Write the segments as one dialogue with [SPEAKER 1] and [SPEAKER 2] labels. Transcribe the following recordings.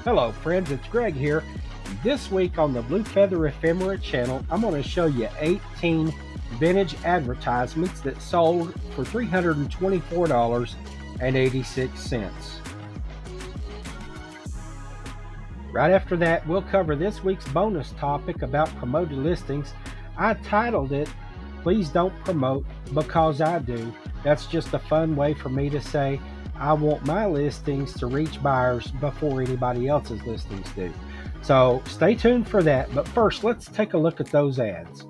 [SPEAKER 1] Hello friends, it's Greg here. This week on the Blue Feather Ephemera channel, I'm going to show you 18 vintage advertisements that sold for $324.86. Right after that, we'll cover this week's bonus topic about promoted listings. I titled it, Please Don't Promote Because I Do. That's just a fun way for me to say I want my listings to reach buyers before anybody else's listings do. So stay tuned for that. But first, let's take a look at those ads.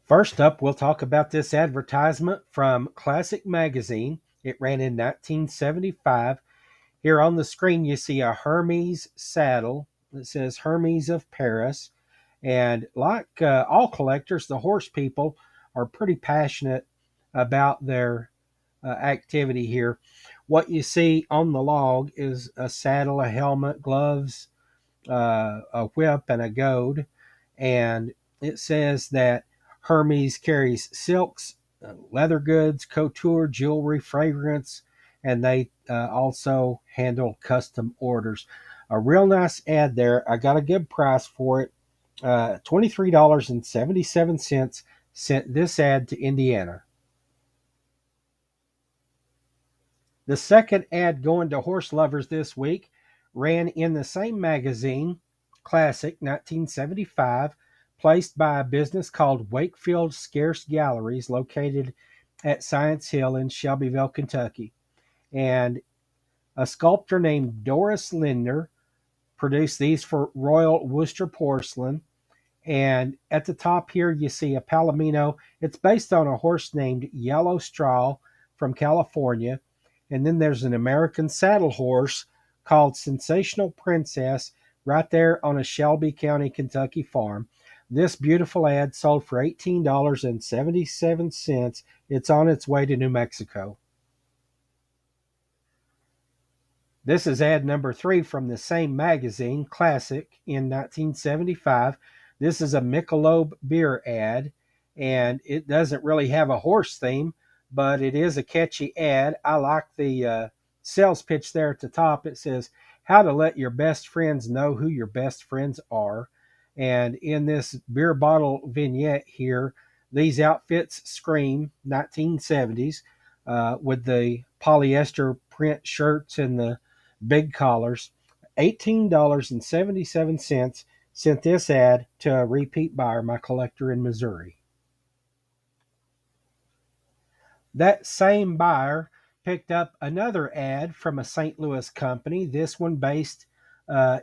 [SPEAKER 1] First up, we'll talk about this advertisement from Classic Magazine. It ran in 1975. Here on the screen, you see a Hermes saddle that says Hermes of Paris. And like all collectors, the horse people are pretty passionate about their activity here. What you see on the log is a saddle, a helmet, gloves, a whip, and a goad. And it says that Hermes carries silks, leather goods, couture, jewelry, fragrance, and they also handle custom orders. A real nice ad there. I got a good price for it. $23.77 sent this ad to Indiana. The second ad going to horse lovers this week ran in the same magazine, Classic 1975, placed by a business called Wakefield Scarce Galleries located at Science Hill in Shelbyville, Kentucky. And a sculptor named Doris Lindner produced these for Royal Worcester Porcelain. And at the top here, you see a Palomino. It's based on a horse named Yellow Straw from California. And then there's an American saddle horse called Sensational Princess right there on a Shelby County, Kentucky farm. This beautiful ad sold for $18.77. It's on its way to New Mexico. This is ad number 3 from the same magazine, Classic, in 1975. This is a Michelob beer ad, and it doesn't really have a horse theme, but it is a catchy ad. I like the sales pitch there at the top. It says, how to let your best friends know who your best friends are. And in this beer bottle vignette here, these outfits scream 1970s with the polyester print shirts and the big collars. $18.77 sent this ad to a repeat buyer, my collector in Missouri. That same buyer picked up another ad from a St. Louis company, this one based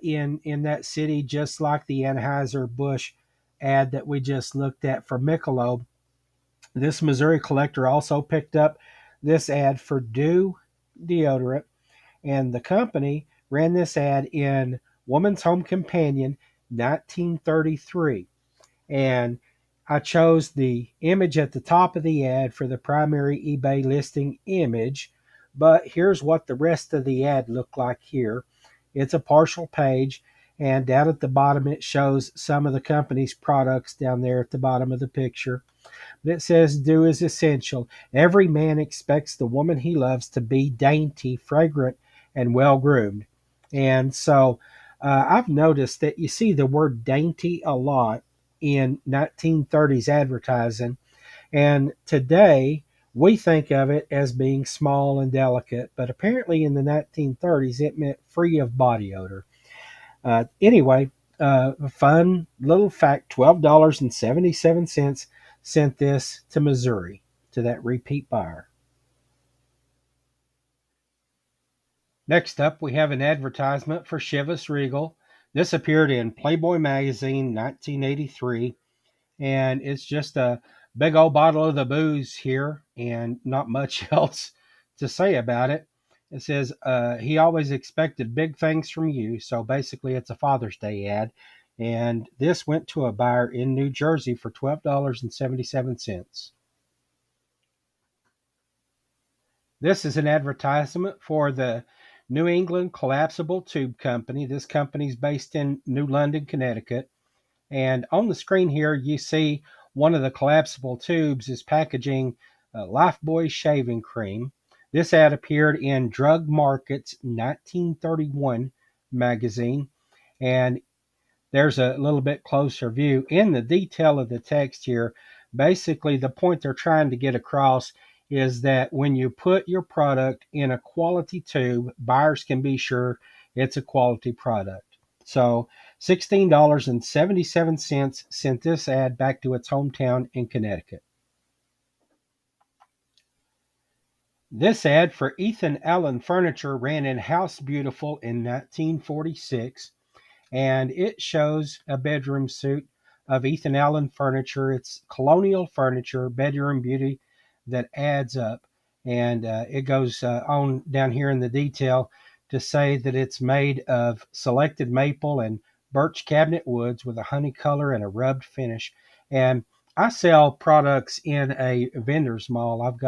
[SPEAKER 1] in that city, just like the Anheuser-Busch ad that we just looked at for Michelob. This Missouri collector also picked up this ad for Dew deodorant, and the company ran this ad in Woman's Home Companion 1933. And I chose the image at the top of the ad for the primary eBay listing image, but here's what the rest of the ad looked like here. It's a partial page, and down at the bottom it shows some of the company's products down there at the bottom of the picture. But it says, Dew is essential. Every man expects the woman he loves to be dainty, fragrant, and well-groomed. And so I've noticed that you see the word dainty a lot in 1930s advertising. And today, we think of it as being small and delicate, but apparently in the 1930s, it meant free of body odor. Anyway, fun little fact, $12.77 sent this to Missouri, to that repeat buyer. Next up, we have an advertisement for Chivas Regal. This appeared in Playboy magazine 1983, and it's just a big old bottle of the booze here and not much else to say about it. It says, he always expected big things from you. So basically, it's a Father's Day ad. And this went to a buyer in New Jersey for $12.77. This is an advertisement for the New England Collapsible Tube Company. This company is based in New London, Connecticut. And on the screen here, you see one of the collapsible tubes is packaging Lifebuoy Shaving Cream. This ad appeared in Drug Market's 1931 magazine, and there's a little bit closer view. In the detail of the text here, basically the point they're trying to get across is that when you put your product in a quality tube, buyers can be sure it's a quality product. So $16.77 sent this ad back to its hometown in Connecticut. This ad for Ethan Allen Furniture ran in House Beautiful in 1946, and it shows a bedroom suite of Ethan Allen Furniture. It's colonial furniture, bedroom beauty that adds up. And it goes on down here in the detail to say that it's made of selected maple and birch cabinet woods with a honey color and a rubbed finish. And I sell products in a vendor's mall. I've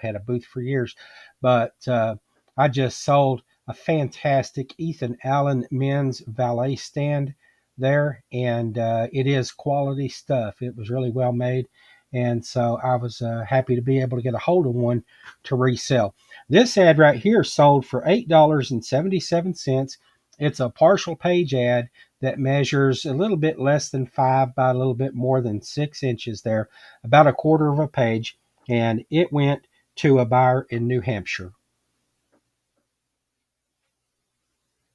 [SPEAKER 1] had a booth for years, but I just sold a fantastic Ethan Allen men's valet stand there, and it is quality stuff. It was really well made, and so I was happy to be able to get a hold of one to resell. This ad right here sold for $8.77. It's a partial page ad that measures a little bit less than 5 by a little bit more than 6 inches there, about a quarter of a page, and it went to a buyer in New Hampshire.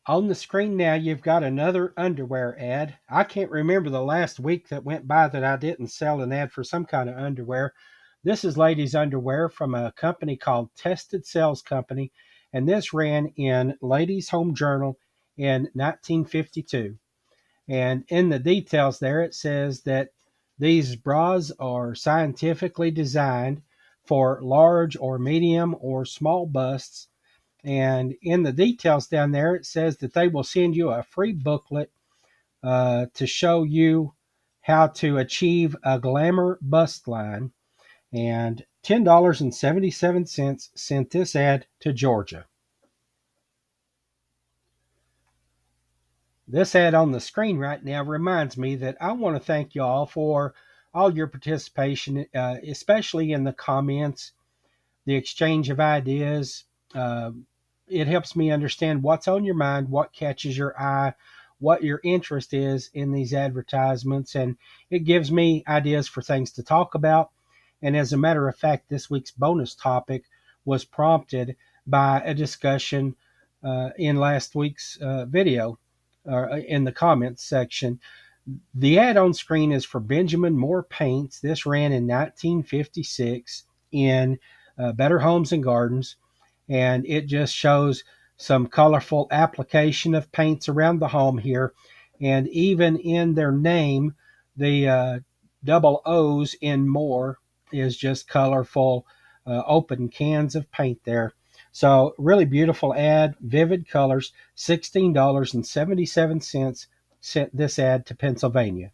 [SPEAKER 1] On the screen now, you've got another underwear ad. I can't remember the last week that went by that I didn't sell an ad for some kind of underwear. This is ladies' underwear from a company called Tested Sales Company, and this ran in Ladies' Home Journal in 1952. And in the details there, it says that these bras are scientifically designed for large or medium or small busts. And in the details down there, it says that they will send you a free booklet to show you how to achieve a glamour bust line. And $10.77 sent this ad to Georgia. This ad on the screen right now reminds me that I want to thank y'all for all your participation, especially in the comments, the exchange of ideas. Uh, it helps me understand what's on your mind, what catches your eye, what your interest is in these advertisements, and it gives me ideas for things to talk about. And as a matter of fact, this week's bonus topic was prompted by a discussion in last week's video or in the comments section. The ad on screen is for Benjamin Moore Paints. This ran in 1956 in Better Homes and Gardens, and it just shows some colorful application of paints around the home here. And even in their name, the double O's in Moore is just colorful, open cans of paint there. So, really beautiful ad, vivid colors, $16.77 sent this ad to Pennsylvania.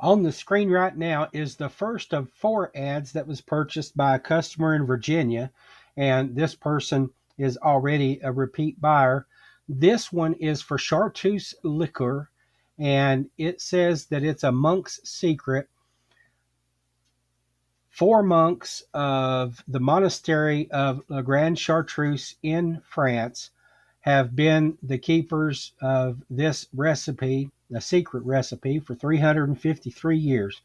[SPEAKER 1] On the screen right now is the first of 4 ads that was purchased by a customer in Virginia, and this person is already a repeat buyer. This one is for chartreuse liqueur, and it says that it's a monk's secret. 4 monks of the monastery of La Grande Chartreuse in France have been the keepers of this recipe, a secret recipe, for 353 years.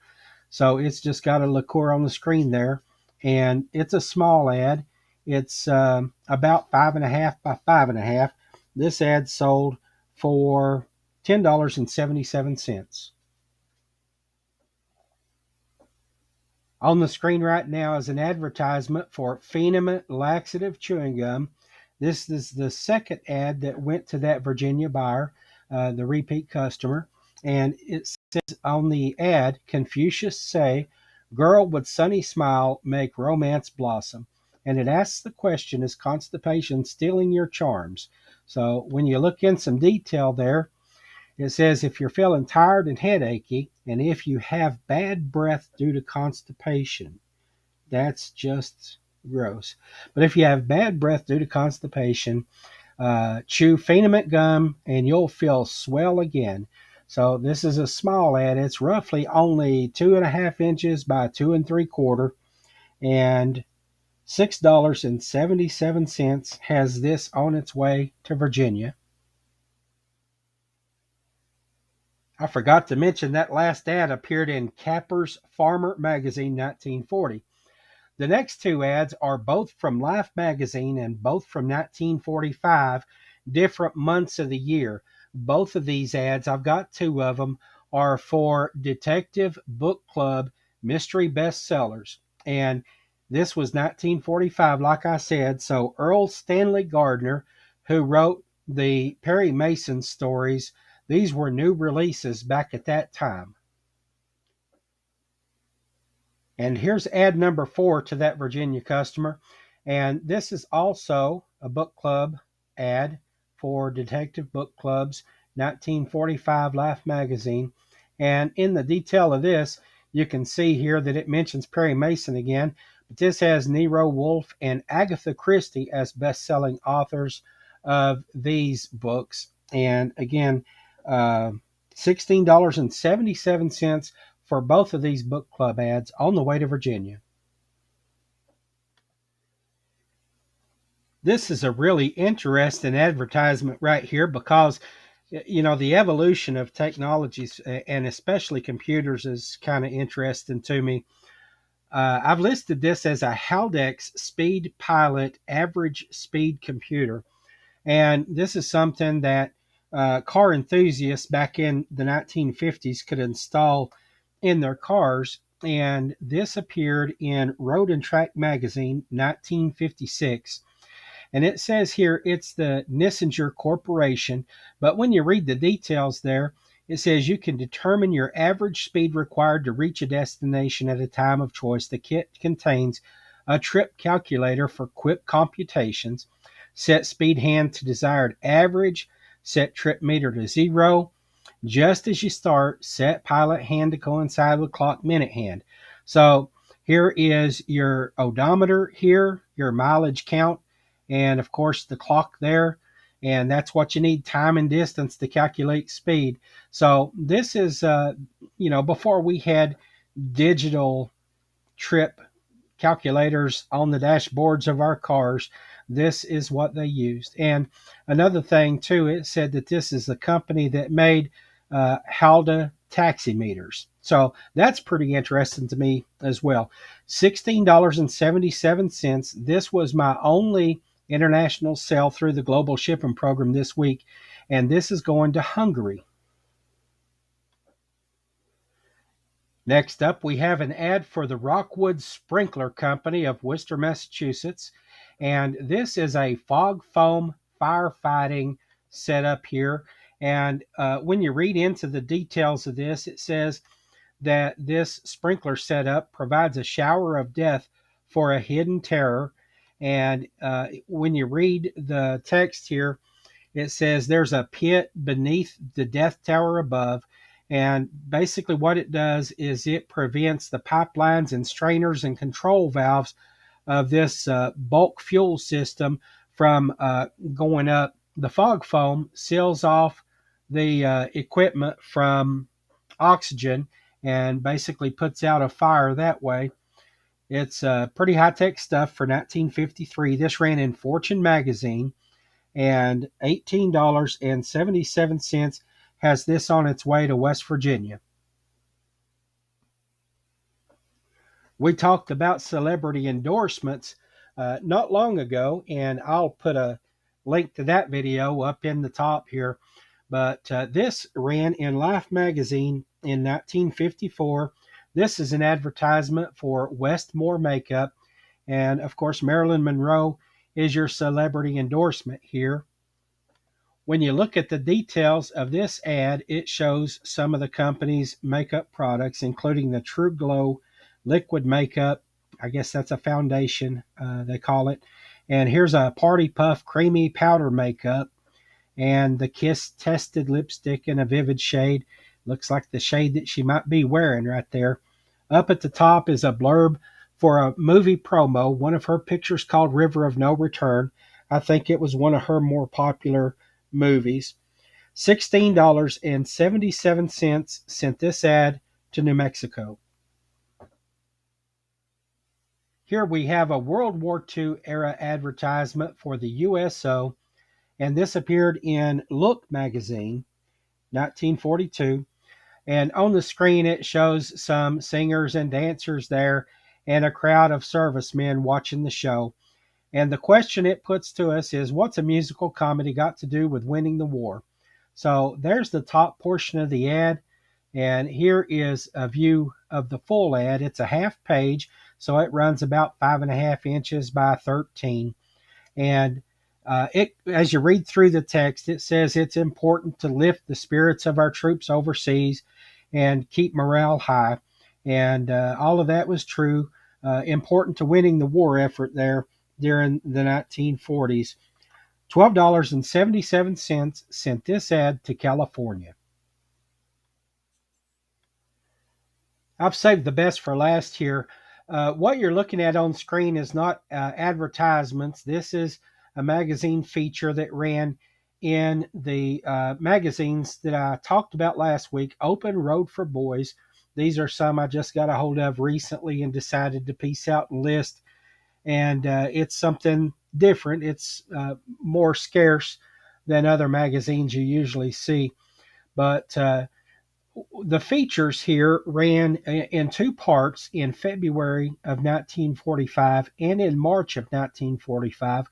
[SPEAKER 1] So it's just got a liqueur on the screen there, and it's a small ad. It's about 5.5 by 5.5. This ad sold for $10.77. On the screen right now is an advertisement for Ephemera laxative chewing gum. This is the second ad that went to that Virginia buyer, the repeat customer. And it says on the ad, Confucius say, girl with sunny smile make romance blossom. And it asks the question, is constipation stealing your charms? So when you look in some detail there, it says if you're feeling tired and headachy, and if you have bad breath due to constipation, that's just gross. But if you have bad breath due to constipation, chew Phenomate gum and you'll feel swell again. So this is a small ad. It's roughly only 2.5 inches by 2 3/4, and $6.77 has this on its way to Virginia. I forgot to mention that last ad appeared in Capper's Farmer magazine 1940. The next two ads are both from Life magazine and both from 1945, different months of the year. Both of these ads, I've got two of them, are for Detective Book Club mystery bestsellers. And this was 1945, like I said. So Earl Stanley Gardner, who wrote the Perry Mason stories, these were new releases back at that time. And here's ad number 4 to that Virginia customer. And this is also a book club ad for Detective Book Club's 1945 Life magazine. And in the detail of this, you can see here that it mentions Perry Mason again, but this has Nero Wolfe and Agatha Christie as best-selling authors of these books. And again, $16.77 for both of these book club ads on the way to Virginia. This is a really interesting advertisement right here because, the evolution of technologies and especially computers is kind of interesting to me. I've listed this as a Haldex Speed Pilot average speed computer. And this is something that car enthusiasts back in the 1950s could install in their cars. And this appeared in Road and Track magazine, 1956. And it says here it's the Nissinger Corporation. But when you read the details there, it says you can determine your average speed required to reach a destination at a time of choice. The kit contains a trip calculator for quick computations, set speed hand to desired average, set trip meter to 0. Just as you start, set pilot hand to coincide with clock minute hand. So here is your odometer here, your mileage count, and of course the clock there. And that's what you need, time and distance, to calculate speed. So this is, before we had digital trip calculators on the dashboards of our cars, this is what they used. And another thing too, it said that this is the company that made Halda taximeters. So that's pretty interesting to me as well. $16.77. This was my only international sale through the global shipping program this week, and this is going to Hungary. Next up, we have an ad for the Rockwood Sprinkler Company of Worcester, Massachusetts. And this is a fog foam firefighting setup here. And when you read into the details of this, it says that this sprinkler setup provides a shower of death for a hidden terror. And when you read the text here, it says there's a pit beneath the death tower above. And basically, what it does is it prevents the pipelines and strainers and control valves of this bulk fuel system from going up. The fog foam seals off the equipment from oxygen and basically puts out a fire that way. It's pretty high tech stuff for 1953. This ran in Fortune magazine, and $18.77 has this on its way to West Virginia. We talked about celebrity endorsements not long ago, and I'll put a link to that video up in the top here. But this ran in Life magazine in 1954. This is an advertisement for Westmore Makeup. And of course, Marilyn Monroe is your celebrity endorsement here. When you look at the details of this ad, it shows some of the company's makeup products, including the True Glow liquid makeup. I guess that's a foundation, they call it. And here's a Party Puff creamy powder makeup, and the Kiss tested lipstick in a vivid shade. Looks like the shade that she might be wearing right there. Up at the top is a blurb for a movie promo, one of her pictures called River of No Return. I think it was one of her more popular movies. $16.77 sent this ad to New Mexico. Here we have a World War II era advertisement for the USO, and this appeared in Look magazine, 1942. And on the screen, it shows some singers and dancers there and a crowd of servicemen watching the show. And the question it puts to us is, what's a musical comedy got to do with winning the war? So there's the top portion of the ad. And here is a view of the full ad. It's a half page, so it runs about 5.5 inches by 13. And as you read through the text, it says it's important to lift the spirits of our troops overseas and keep morale high. And all of that was true, important to winning the war effort there during the 1940s. $12.77 sent this ad to California. I've saved the best for last here. What you're looking at on screen is not advertisements. This is a magazine feature that ran in the magazines that I talked about last week, Open Road for Boys. These are some I just got a hold of recently and decided to piece out and list. And it's something different. It's more scarce than other magazines you usually see. But the features here ran in two parts in February of 1945 and in March of 1945.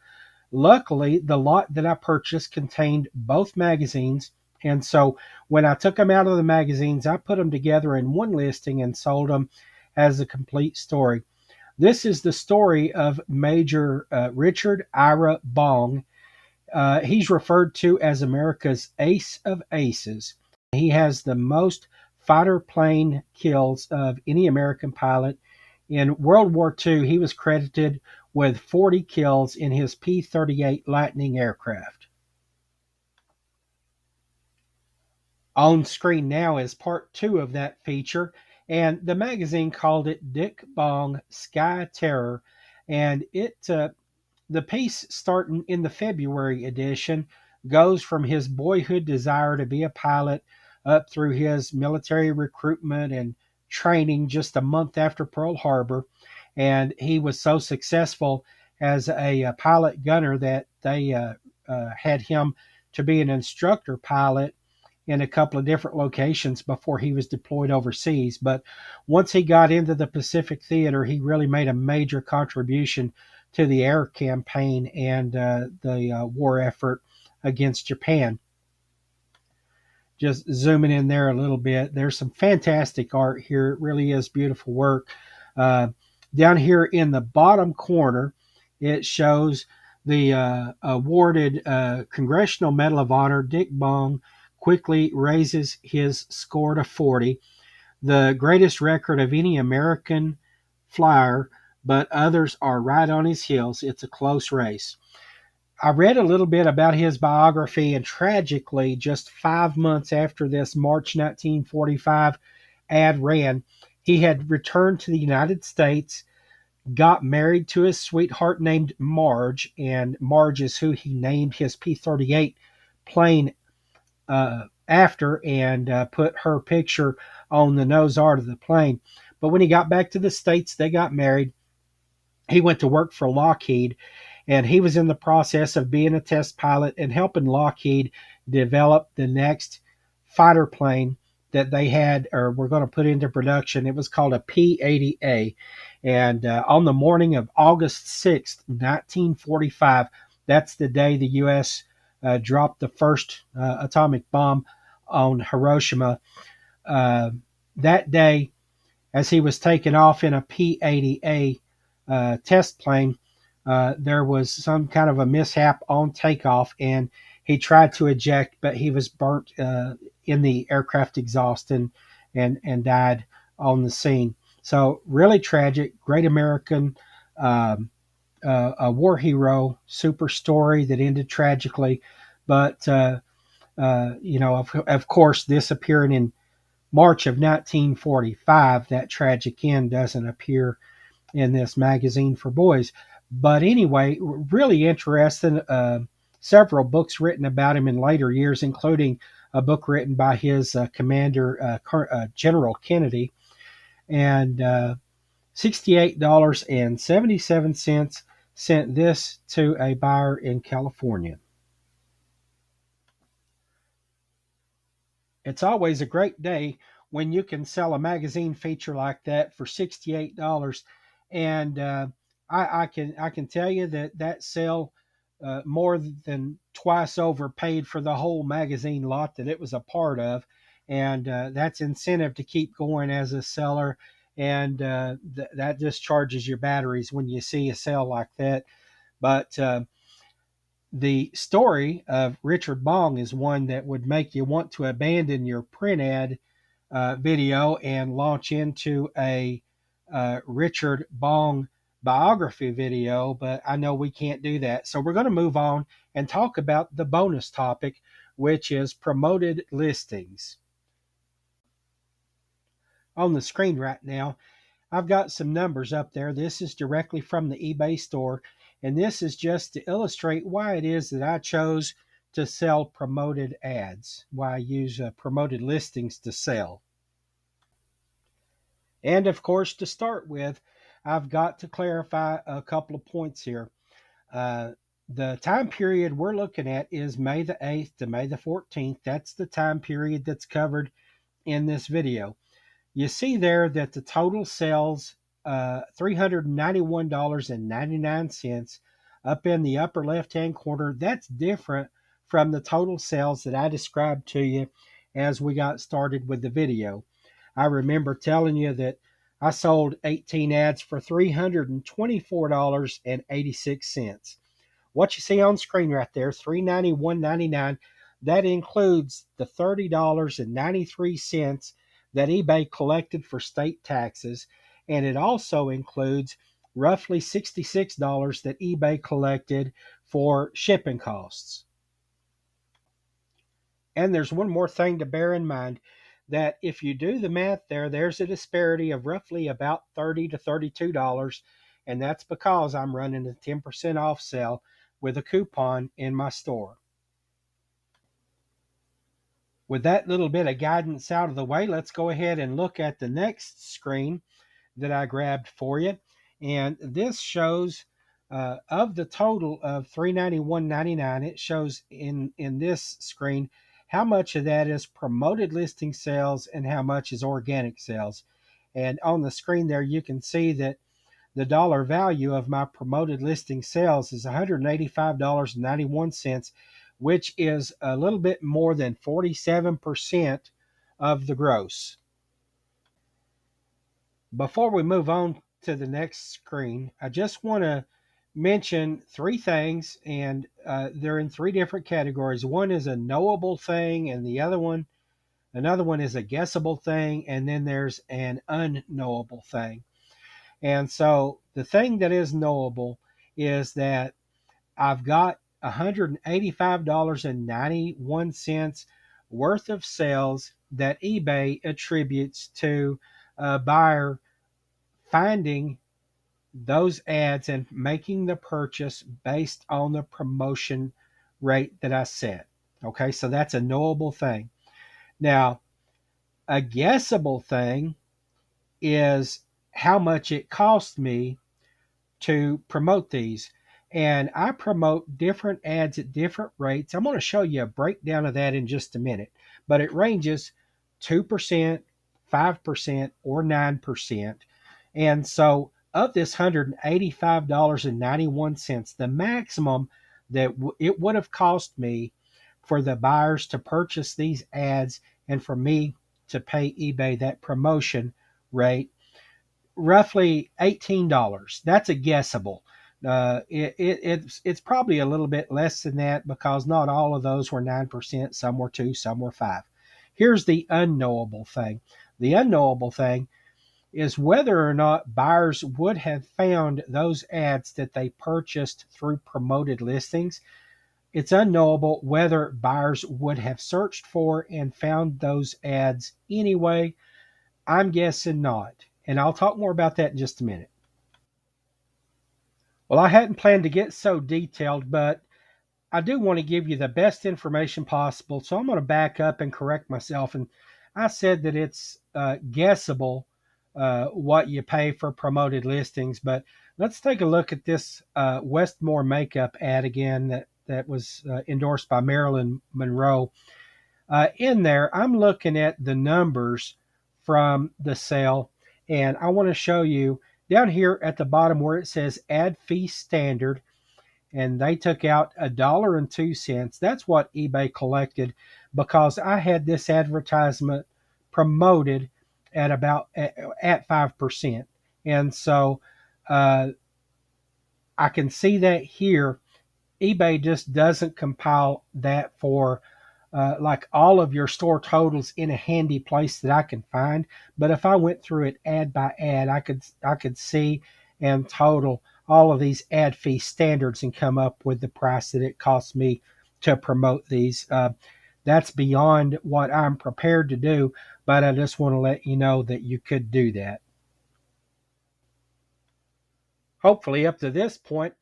[SPEAKER 1] Luckily, the lot that I purchased contained both magazines, and so when I took them out of the magazines, I put them together in one listing and sold them as a complete story. This is the story of Major Richard Ira Bong. He's referred to as America's ace of aces. He has the most fighter plane kills of any American pilot. In World War II, he was credited with 40 kills in his P-38 Lightning aircraft. On screen now is part 2 of that feature, and the magazine called it Dick Bong Sky Terror. And the piece starting in the February edition goes from his boyhood desire to be a pilot up through his military recruitment and training just a month after Pearl Harbor. And he was so successful as a pilot gunner that they had him to be an instructor pilot in a couple of different locations before he was deployed overseas. But once he got into the Pacific Theater, he really made a major contribution to the air campaign and the war effort against Japan. Just zooming in there a little bit, there's some fantastic art here. It really is beautiful work. Down here in the bottom corner, it shows the awarded Congressional Medal of Honor. Dick Bong quickly raises his score to 40, the greatest record of any American flyer, but others are right on his heels. It's a close race. I read a little bit about his biography, and tragically, just 5 months after this March 1945 ad ran, he had returned to the United States, got married to his sweetheart named Marge, and Marge is who he named his P-38 plane after, and put her picture on the nose art of the plane. But when he got back to the States, they got married. He went to work for Lockheed, and he was in the process of being a test pilot and helping Lockheed develop the next fighter plane that they had or were going to put into production. It was called a P-80A. And on the morning of August 6th, 1945, that's the day the U.S. Dropped the first atomic bomb on Hiroshima. That day, as he was taking off in a P-80A test plane, there was some kind of a mishap on takeoff, and he tried to eject, but he was burnt in the aircraft exhaust and died on the scene. So really tragic, great American, a war hero, super story that ended tragically. But, of course, this appearing in March of 1945, that tragic end doesn't appear in this magazine for boys. But anyway, really interesting. several books written about him in later years, including a book written by his commander, General Kennedy. And $68.77 sent this to a buyer in California. It's always a great day when you can sell a magazine feature like that for $68, and I can tell you that that sale more than twice over paid for the whole magazine lot that it was a part of, and that's incentive to keep going as a seller, and that just charges your batteries when you see a sale like that. But the story of Richard Bong is one that would make you want to abandon your print ad video and launch into a Richard Bong biography video, but I know we can't do that. So we're going to move on and talk about the bonus topic, which is promoted listings. On the screen right now, I've got some numbers up there. This is directly from the eBay store, and this is just to illustrate why it is that I chose to sell promoted ads, why I use promoted listings to sell. And of course, to start with, I've got to clarify a couple of points here. Uh, the time period we're looking at is May the 8th to May the 14th. That's the time period that's covered in this video. You see there that the total sells $391.99 up in the upper left hand corner. That's different from the total sales that I described to you as we got started with the video. I remember telling you that I sold 18 ads for $324.86. What you see on screen right there, $391.99, that includes the $30.93 that eBay collected for state taxes, and it also includes roughly $66 that eBay collected for shipping costs. And there's one more thing to bear in mind, that if you do the math there, there's a disparity of roughly about $30 to $32, and that's because I'm running a 10% off sale with a coupon in my store. With that little bit of guidance out of the way, let's go ahead and look at the next screen that I grabbed for you. And this shows of the total of $391.99, it shows in this screen how much of that is promoted listing sales and how much is organic sales. And on the screen there, you can see that the dollar value of my promoted listing sales is $185.91, which is a little bit more than 47% of the gross. Before we move on to the next screen, I just want to mention three things, and they're in three different categories. One is a knowable thing, and another one is a guessable thing, and then there's an unknowable thing. And so the thing that is knowable is that I've got $185.91 worth of sales that eBay attributes to a buyer finding those ads and making the purchase based on the promotion rate that I set. Okay, so that's a knowable thing. Now, a guessable thing is how much it cost me to promote these. And I promote different ads at different rates. I'm going to show you a breakdown of that in just a minute, but it ranges 2%, 5%, or 9%. And so, of this $185.91, the maximum that it would have cost me for the buyers to purchase these ads and for me to pay eBay that promotion rate, roughly $18. That's a guessable. It's probably a little bit less than that because not all of those were 9%. Some were 2, some were 5. Here's the unknowable thing. The unknowable thing is whether or not buyers would have found those ads that they purchased through promoted listings. It's unknowable whether buyers would have searched for and found those ads anyway. I'm guessing not. And I'll talk more about that in just a minute. Well, I hadn't planned to get so detailed, but I do want to give you the best information possible, so I'm going to back up and correct myself. And I said that it's guessable what you pay for promoted listings, but let's take a look at this Westmore makeup ad again that was endorsed by Marilyn Monroe. In there, I'm looking at the numbers from the sale, and I want to show you down here at the bottom where it says ad fee standard, and they took out $1.02. That's what eBay collected because I had this advertisement promoted at 5%, and so uh, I can see that here. eBay just doesn't compile that for like all of your store totals in a handy place that I can find. But if I went through it ad by ad, I could see and total all of these ad fee standards and come up with the price that it costs me to promote these. That's beyond what I'm prepared to do, but I just want to let you know that you could do that. Hopefully, up to this point,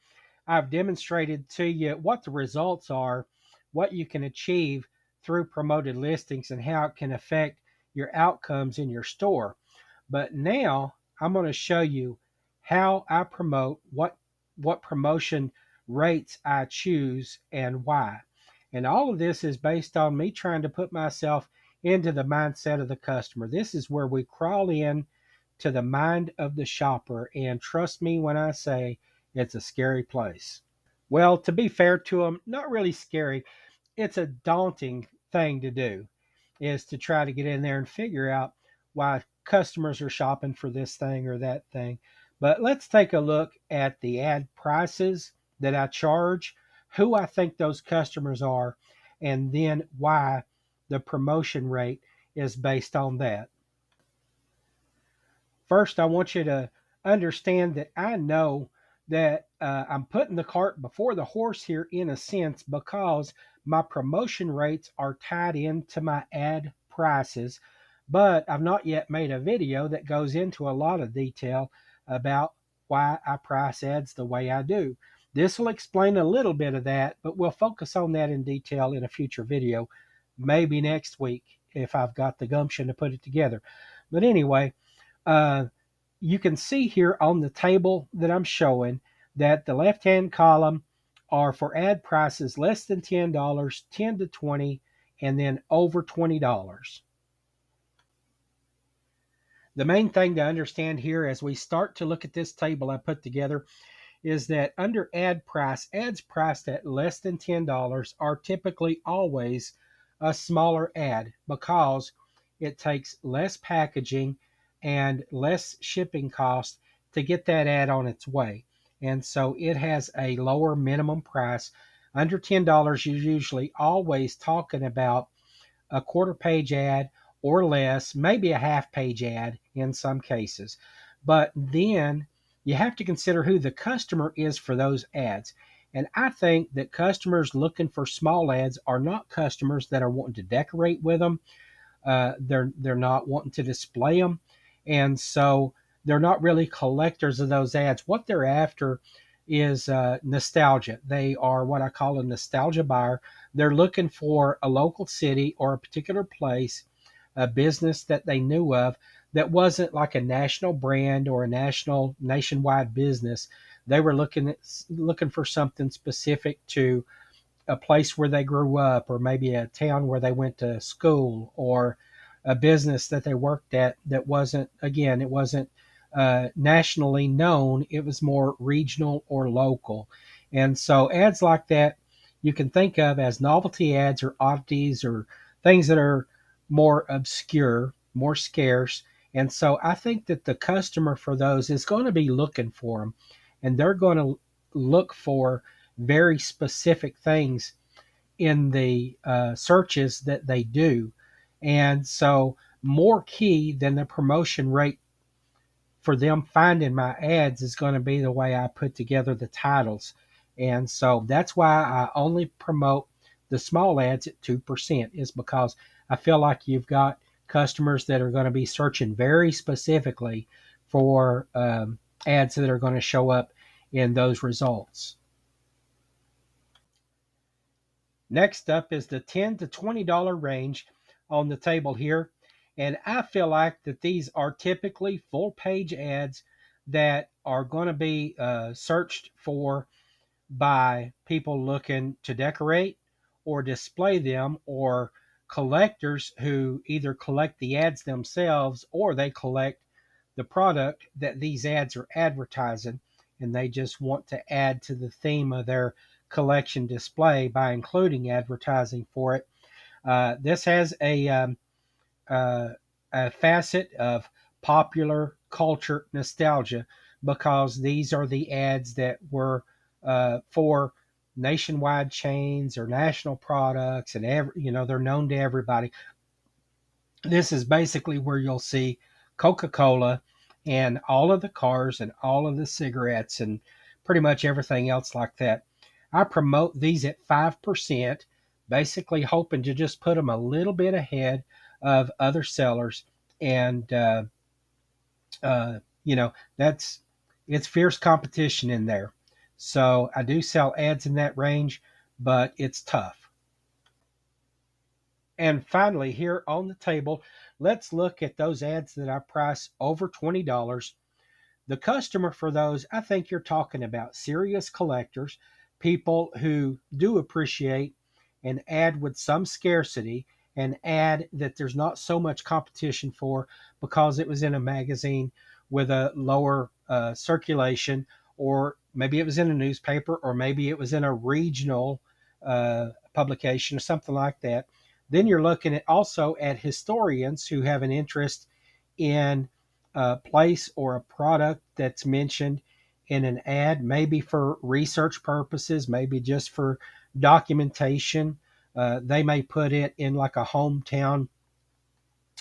[SPEAKER 1] I've demonstrated to you what the results are, what you can achieve through promoted listings, and how it can affect your outcomes in your store. But now I'm going to show you how I promote, what promotion rates I choose, and why. And all of this is based on me trying to put myself into the mindset of the customer. This is where we crawl in to the mind of the shopper. And trust me when I say it's a scary place. Well, to be fair to them, not really scary. It's a daunting thing to do, is to try to get in there and figure out why customers are shopping for this thing or that thing. But let's take a look at the ad prices that I charge, who I think those customers are, and then why the promotion rate is based on that. First, I want you to understand that I know that I'm putting the cart before the horse here in a sense because my promotion rates are tied into my ad prices, but I've not yet made a video that goes into a lot of detail about why I price ads the way I do. This will explain a little bit of that, but we'll focus on that in detail in a future video, maybe next week if I've got the gumption to put it together. But anyway, uh, you can see here on the table that I'm showing that the left hand column are for ad prices less than $10, 10 to 20, and then over $20. The main thing to understand here as we start to look at this table I put together is that under ad price, ads priced at less than $10 are typically always a smaller ad because it takes less packaging and less shipping cost to get that ad on its way. And so it has a lower minimum price. Under $10, you're usually always talking about a quarter page ad or less, maybe a half page ad in some cases. But then you have to consider who the customer is for those ads. And I think that customers looking for small ads are not customers that are wanting to decorate with them. They're not wanting to display them, and so they're not really collectors of those ads. What they're after is nostalgia. They are what I call a nostalgia buyer. They're looking for a local city or a particular place, a business that they knew of that wasn't like a national brand or a nationwide business. They were looking for something specific to a place where they grew up, or maybe a town where they went to school, or a business that they worked at that wasn't, again, it wasn't nationally known. It was more regional or local. And so ads like that you can think of as novelty ads or oddities or things that are more obscure, more scarce. And so I think that the customer for those is going to be looking for them, and they're going to look for very specific things in the searches that they do. And so, more key than the promotion rate for them finding my ads is going to be the way I put together the titles. And so, that's why I only promote the small ads at 2%, is because I feel like you've got customers that are going to be searching very specifically for ads that are going to show up in those results. Next up is the $10 to $20 range on the table here. And I feel like that these are typically full page ads that are going to be searched for by people looking to decorate or display them, or collectors who either collect the ads themselves or they collect the product that these ads are advertising, and they just want to add to the theme of their collection display by including advertising for it. This has uh, a facet of popular culture nostalgia, because these are the ads that were for nationwide chains or national products, and they're known to everybody. This is basically where you'll see Coca-Cola and all of the cars and all of the cigarettes and pretty much everything else like that. I promote these at 5%, basically hoping to just put them a little bit ahead of other sellers. And, uh, you know, that's it's fierce competition in there. So I do sell ads in that range, but it's tough. And finally, here on the table, let's look at those ads that I price over $20. The customer for those, I think you're talking about serious collectors, people who do appreciate an ad with some scarcity, an ad that there's not so much competition for because it was in a magazine with a lower circulation, or maybe it was in a newspaper, or maybe it was in a regional publication or something like that. Then you're looking at also at historians who have an interest in a place or a product that's mentioned in an ad, maybe for research purposes, maybe just for documentation. They may put it in like a hometown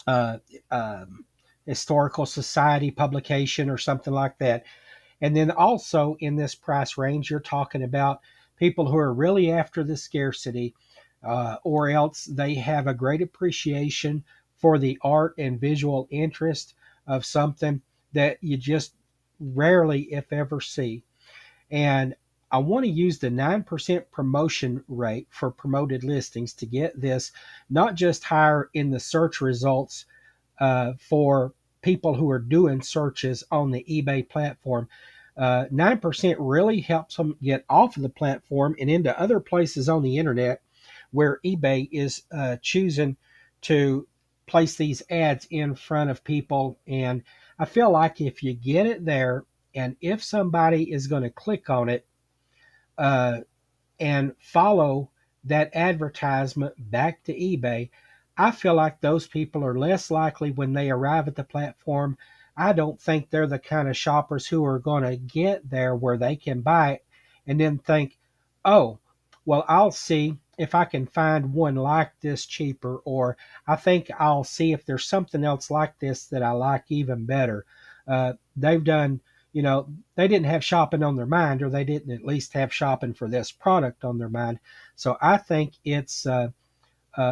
[SPEAKER 1] uh, um, historical society publication or something like that. And then also in this price range, you're talking about people who are really after the scarcity, or else they have a great appreciation for the art and visual interest of something that you just rarely, if ever, see. And I want to use the 9% promotion rate for promoted listings to get this not just higher in the search results for people who are doing searches on the eBay platform. 9% really helps them get off of the platform and into other places on the internet where eBay is choosing to place these ads in front of people. And I feel like if you get it there, and if somebody is going to click on it, uh, and follow that advertisement back to eBay, I feel like those people are less likely when they arrive at the platform. I don't think they're the kind of shoppers who are going to get there where they can buy it and then think, oh, well, I'll see if I can find one like this cheaper, or I think I'll see if there's something else like this that I like even better. They've done, you know, they didn't have shopping on their mind, or they didn't at least have shopping for this product on their mind. So I think it's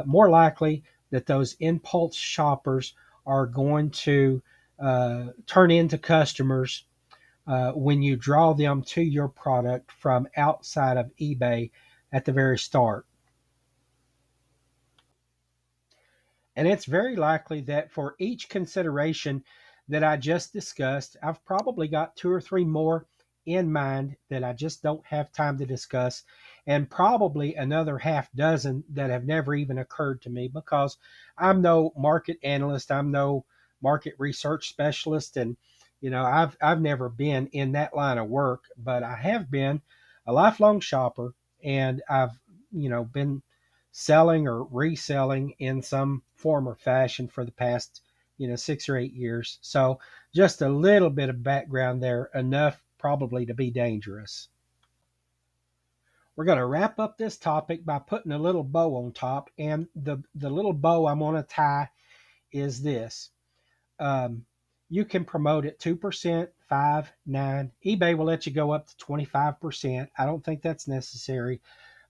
[SPEAKER 1] more likely that those impulse shoppers are going to turn into customers when you draw them to your product from outside of eBay at the very start. And it's very likely that for each consideration that I just discussed, I've probably got two or three more in mind that I just don't have time to discuss, and probably another half dozen that have never even occurred to me, because I'm no market analyst, I'm no market research specialist, and I've never been in that line of work, but I have been a lifelong shopper, and I've been selling or reselling in some form or fashion for the past 6 or 8 years. So just a little bit of background there, enough probably to be dangerous. We're going to wrap up this topic by putting a little bow on top, and the little bow I'm going to tie is this. um, you can promote at 2%, 5, 9. eBay will let you go up to 25%. I don't think that's necessary,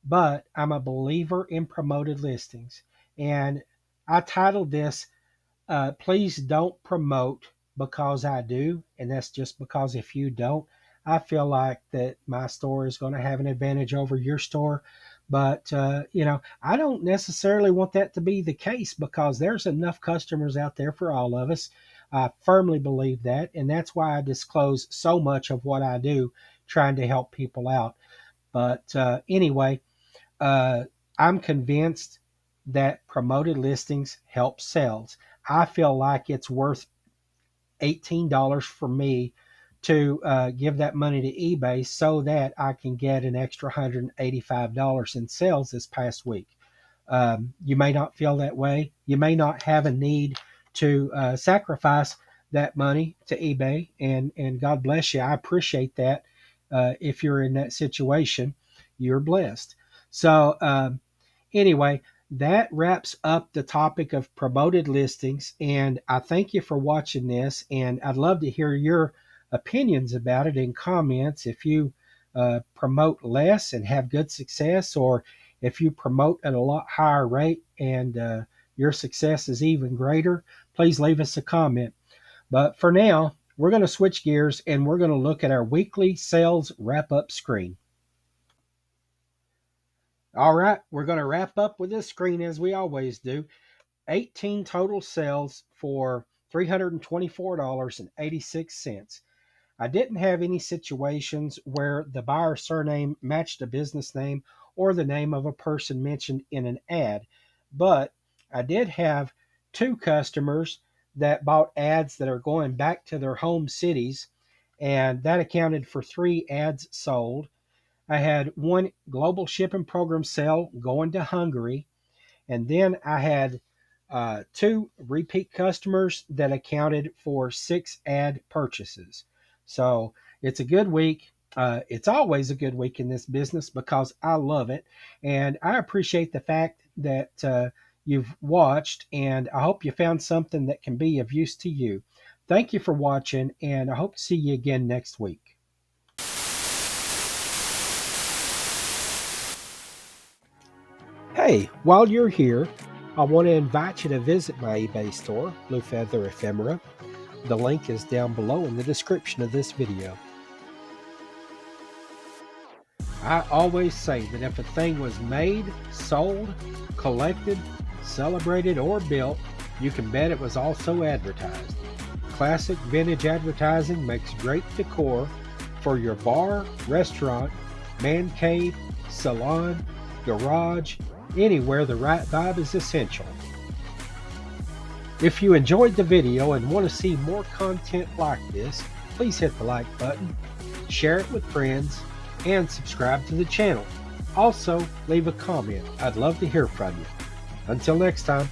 [SPEAKER 1] but I'm a believer in promoted listings. And I titled this, Please Don't Promote Because I Do. And that's just because if you don't, I feel like that my store is going to have an advantage over your store. But, I don't necessarily want that to be the case because there's enough customers out there for all of us. I firmly believe that. And that's why I disclose so much of what I do, trying to help people out. But anyway, uh, I'm convinced that promoted listings help sales. I feel like it's worth $18 for me to give that money to eBay so that I can get an extra $185 in sales this past week. You may not feel that way. You may not have a need to sacrifice that money to eBay, and God bless you. I appreciate that. If you're in that situation, you're blessed. So, anyway, that wraps up the topic of promoted listings. And I thank you for watching this. And I'd love to hear your opinions about it in comments. If you promote less and have good success, or if you promote at a lot higher rate and your success is even greater, please leave us a comment. But for now, we're going to switch gears and we're going to look at our weekly sales wrap up screen. All right, we're going to wrap up with this screen as we always do. 18 total sales for $324.86. I didn't have any situations where the buyer surname matched a business name or the name of a person mentioned in an ad, but I did have two customers that bought ads that are going back to their home cities, and that accounted for three ads sold. I had one global shipping program sale going to Hungary, and then I had two repeat customers that accounted for six ad purchases. So it's a good week. It's always a good week in this business because I love it. And I appreciate the fact that you've watched, and I hope you found something that can be of use to you. Thank you for watching, and I hope to see you again next week. Hey, while you're here, I want to invite you to visit my eBay store, Blue Feather Ephemera. The link is down below in the description of this video. I always say that if a thing was made, sold, collected, celebrated, or built, you can bet it was also advertised. Classic vintage advertising makes great decor for your bar, restaurant, man cave, salon, garage, anywhere the right vibe is essential. If you enjoyed the video and want to see more content like this, please hit the like button, share it with friends, and subscribe to the channel. Also, leave a comment. I'd love to hear from you. Until next time.